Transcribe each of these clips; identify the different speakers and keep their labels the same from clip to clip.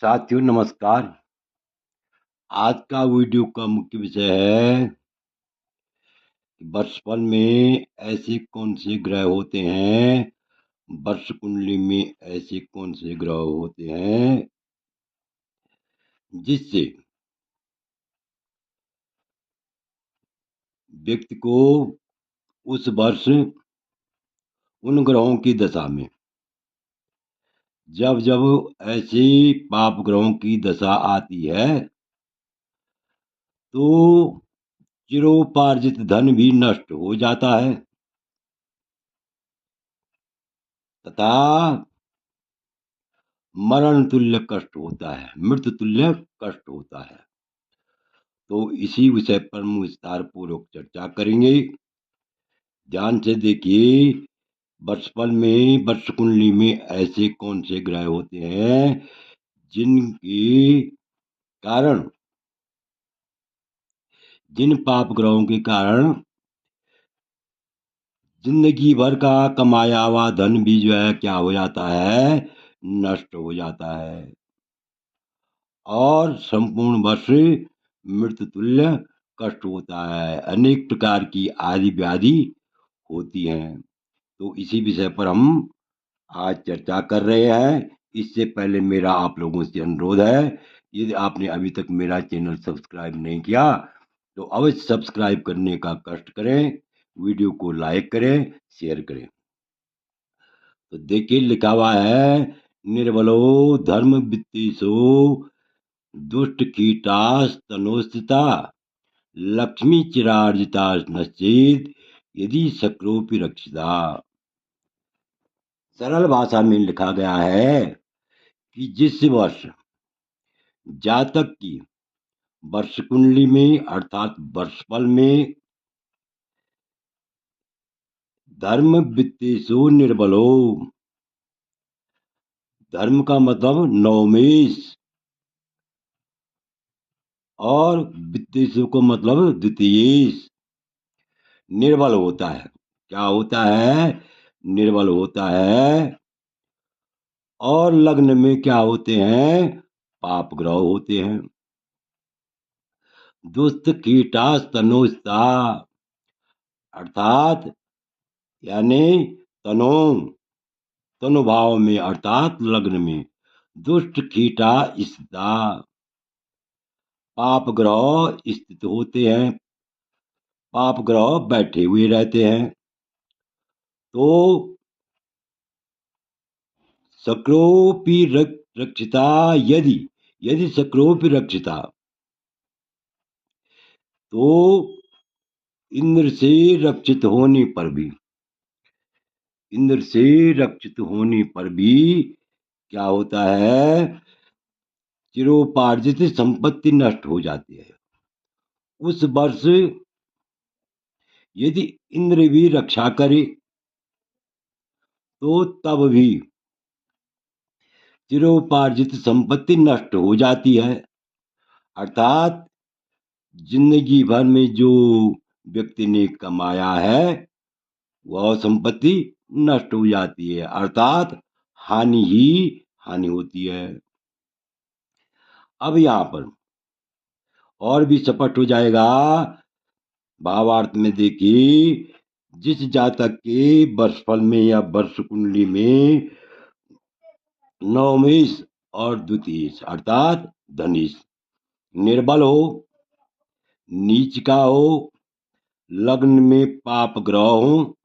Speaker 1: साथियों नमस्कार। आज का वीडियो का मुख्य विषय है कि वर्षफल में ऐसे कौन से ग्रह होते हैं, वर्ष कुंडली में ऐसे कौन से ग्रह होते हैं जिससे व्यक्ति को उस वर्ष उन ग्रहों की दशा में जब जब ऐसे पाप ग्रहों की दशा आती है तो चिरोपार्जित धन भी नष्ट हो जाता है तथा मरण तुल्य कष्ट होता है, मृत्यु तुल्य कष्ट होता है। तो इसी विषय पर हम विस्तार पूर्वक चर्चा करेंगे। ध्यान से देखिए, वर्षफल में वर्ष कुंडली में ऐसे कौन से ग्रह होते हैं जिनके कारण, जिन पाप ग्रहों के कारण जिंदगी भर का कमाया हुआ धन भी जो है क्या हो जाता है, नष्ट हो जाता है और संपूर्ण वर्ष मृत्यु तुल्य कष्ट होता है। अनेक प्रकार की आदि व्याधि होती हैं। तो इसी विषय पर हम आज चर्चा कर रहे हैं। इससे पहले मेरा आप लोगों से अनुरोध है, यदि आपने अभी तक मेरा चैनल सब्सक्राइब नहीं किया तो अवश्य सब्सक्राइब करने का कष्ट करें, वीडियो को लाइक करें, शेयर करें। तो देखिए लिखा हुआ है, निर्बलो धर्म वित्तीसो दुष्ट कीटास तनोस्थिता लक्ष्मी चिरार्जिता नश्चेत यदि शक्रोपि रक्षिता। सरल भाषा में लिखा गया है कि जिस वर्ष जातक की वर्ष कुंडली में अर्थात वर्षफल में धर्म वित्तेषु निर्बलो, धर्म का मतलब नवमेश और वित्तेषु को मतलब द्वितीयेश, निर्बल होता है। क्या होता है? निर्बल होता है। और लग्न में क्या होते हैं? पाप ग्रह होते हैं। दुष्ट कीटा तनुस्ता अर्थात यानी तनो, तनुभाव में अर्थात लग्न में दुष्ट कीटा स्थिता, पाप ग्रह स्थित होते हैं, पाप ग्रह बैठे हुए रहते हैं। तो शक्रोपि रक्षिता, यदि यदि शक्रोपि रक्षिता, तो इंद्र से रक्षित होने पर भी, इंद्र से रक्षित होने पर भी क्या होता है? चिरोपार्जित संपत्ति नष्ट हो जाती है। उस वर्ष यदि इंद्र भी रक्षा करे तो तब भी चिरोपार्जित संपत्ति नष्ट हो जाती है। अर्थात जिंदगी भर में जो व्यक्ति ने कमाया है वह संपत्ति नष्ट हो जाती है, अर्थात हानि ही हानि होती है। अब यहाँ पर और भी स्पष्ट हो जाएगा। भावार्थ में देखिए, जिस जातक के वर्षफल में या वर्ष कुंडली में नवमेश और द्वितीयेश अर्थात धनेश निर्बल हो, नीच का हो, लग्न में पाप ग्रह हो,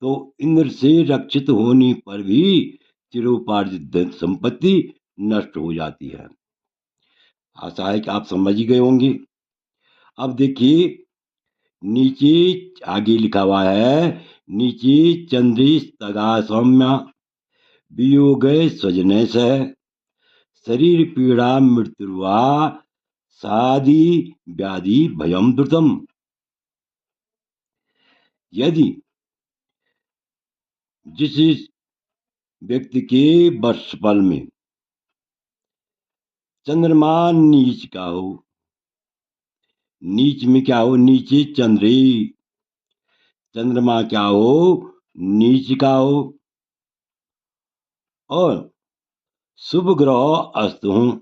Speaker 1: तो इंद्र से रक्षित होने पर भी चिरोपार्जित धन संपत्ति नष्ट हो जाती है। आशा है कि आप समझ ही गए होंगे। अब देखिए नीचे आगे लिखा हुआ है, नीचे चंद्रेश तगा सौम्या वियोग स्वजनेश है शरीर पीड़ा मृत्युर्वा सादि व्याधि भयम द्रुतम। यदि जिस व्यक्ति के वर्षफल में चंद्रमा नीच का हो, नीच में क्या हो? नीचे चंद्रे, चंद्रमा क्या हो? नीच का हो, और शुभ ग्रह अस्त हूं,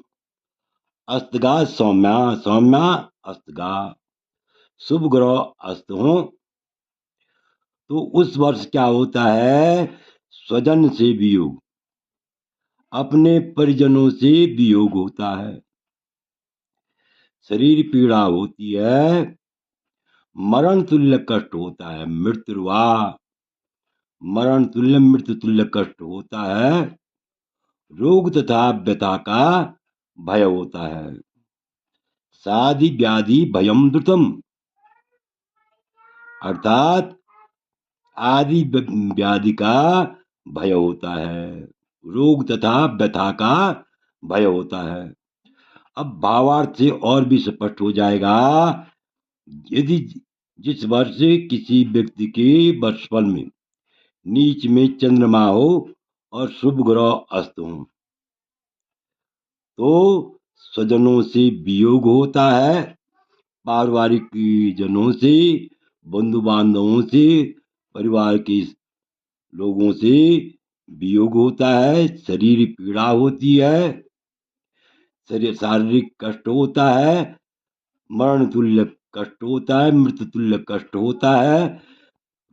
Speaker 1: अस्तगा सौम्या, सौम्या अस्तगा। शुभ ग्रह अस्त हूं तो उस वर्ष क्या होता है? स्वजन से वियोग, अपने परिजनों से वियोग होता है, शरीर पीड़ा होती है, मरण तुल्य कष्ट होता है, मृत्युर्वा, मरण तुल्य मृत्यु तुल्य कष्ट होता है, रोग तथा व्यथा का भय होता है, साधि व्याधि भयम द्रुतम, अर्थात आदि व्याधि का भय होता है, रोग तथा व्यथा का भय होता है। अब भावार्थ से और भी स्पष्ट हो जाएगा। यदि जिस वर्ष किसी व्यक्ति के वर्षफल में नीच में चंद्रमा हो और शुभ ग्रह अस्त हो तो स्वजनों से वियोग होता है, पारिवारिक जनों से, बंधु बांधवों से, परिवार के लोगों से वियोग होता है, शरीर पीड़ा होती है, शरीर शारीरिक कष्ट होता है, मरण तुल्य कष्ट होता है, मृत्यु तुल्य कष्ट होता है,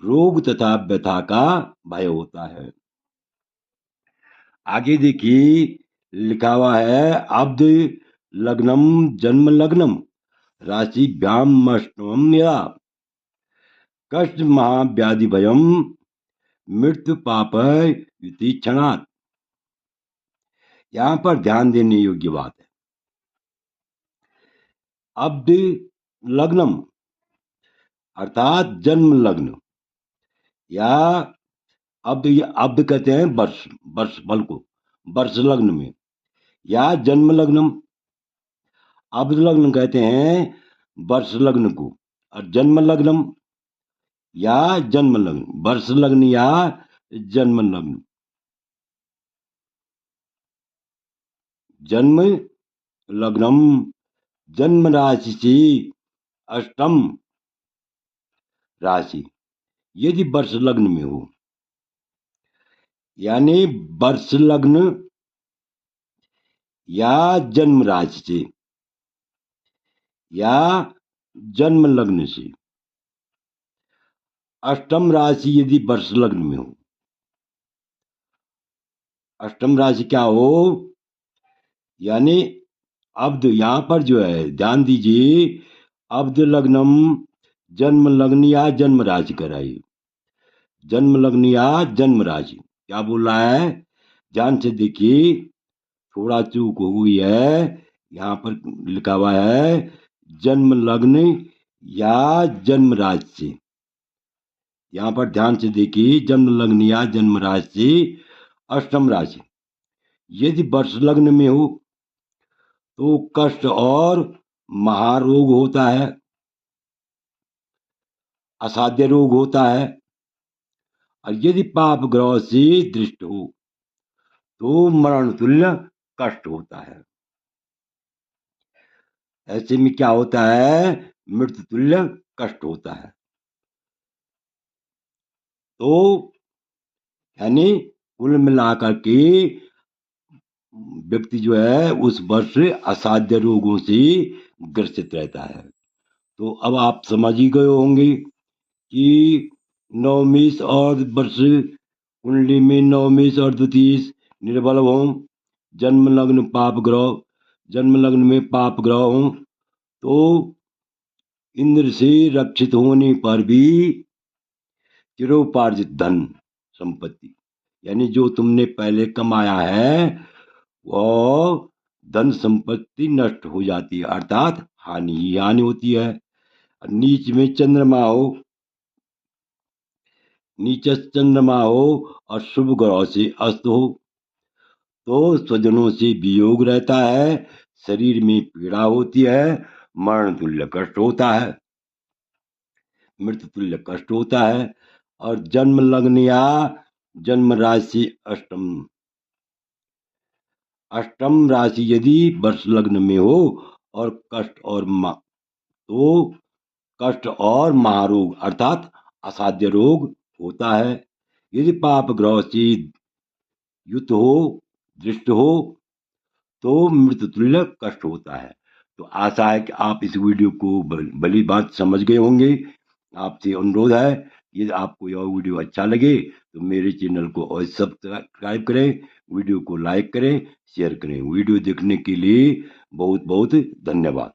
Speaker 1: रोग तथा व्यथा का भय होता है। आगे देखिए लिखा हुआ है अब्द लग्नम जन्म लग्नम राशि भ्याम अष्टम या कष्ट महाव्याधि भयम मृत्यु पाप युति क्षणात्। यहाँ पर ध्यान देने योग्य बात है। अब्द लग्नम अर्थात जन्म लग्न, या अब्द कहते हैं वर्ष, वर्ष फल को, वर्ष लग्न में, या जन्म लग्नम, अब्द लग्न कहते हैं वर्ष लग्न को, और जन्म लग्नम या जन्म लग्न, वर्ष लग्न या जन्म लग्न। जन्म लग्नम जन्म राशि से अष्टम राशि यदि वर्ष लग्न में हो, यानी वर्ष लग्न या जन्म राशि से या जन्म लग्न से, अष्टम राशि यदि वर्ष लग्न में हो, अष्टम राशि क्या हो, यानी अब्द, यहां पर जो है ध्यान दीजिए, अब्द लग्नम जन्म लग्न या जन्म राशि कराइए, जन्म लग्न या जन्म राशि क्या बोल रहा है, ध्यान से देखिए, थोड़ा चूक हो गई है, यहाँ पर लिखा हुआ है जन्म लग्न या जन्म राशि से, यहाँ पर ध्यान से देखिए, जन्म लग्न या जन्म राशि से अष्टम राशि यदि वर्ष लग्न में हो तो कष्ट और महारोग होता है, असाध्य रोग होता है, और यदि पाप ग्रह से दृष्ट हो तो मरण तुल्य कष्ट होता है। ऐसे में क्या होता है, मृत्यु तुल्य कष्ट होता है। तो यानी कुल मिलाकर के व्यक्ति जो है उस वर्ष असाध्य रोगों से ग्रसित रहता है। तो अब आप समझ ही गए होंगे कि नवमेश और वर्ष कुंडली में नवमेश और द्वितीय निर्बल हो, जन्म लग्न पाप ग्रह, जन्म लग्न में पाप ग्रह हो तो इंद्र से रक्षित होने पर भी चिरोपार्जित धन संपत्ति, यानी जो तुमने पहले कमाया है वो धन संपत्ति नष्ट हो जाती है, अर्थात हानि ही हानि होती है। नीच में चंद्रमा हो, नीच चंद्रमा हो और शुभ ग्रह से अस्त हो तो स्वजनों से वियोग रहता है, शरीर में पीड़ा होती है, मरण तुल्य कष्ट होता है, मृत्यु तुल्य कष्ट होता है। और जन्म लग्न या जन्म राशि अष्टम, अष्टम राशि यदि वर्ष लग्न में हो और तो कष्ट और महारोग अर्थात असाध्य रोग होता है। यदि पाप ग्रह से युक्त हो दृष्ट हो तो मृत्यु तुल्य कष्ट होता है। तो आशा है कि आप इस वीडियो को भली बात समझ गए होंगे। आपसे अनुरोध है, यदि आपको यह वीडियो अच्छा लगे तो मेरे चैनल को और सब्सक्राइब करें, वीडियो को लाइक करें, शेयर करें। वीडियो देखने के लिए बहुत बहुत धन्यवाद।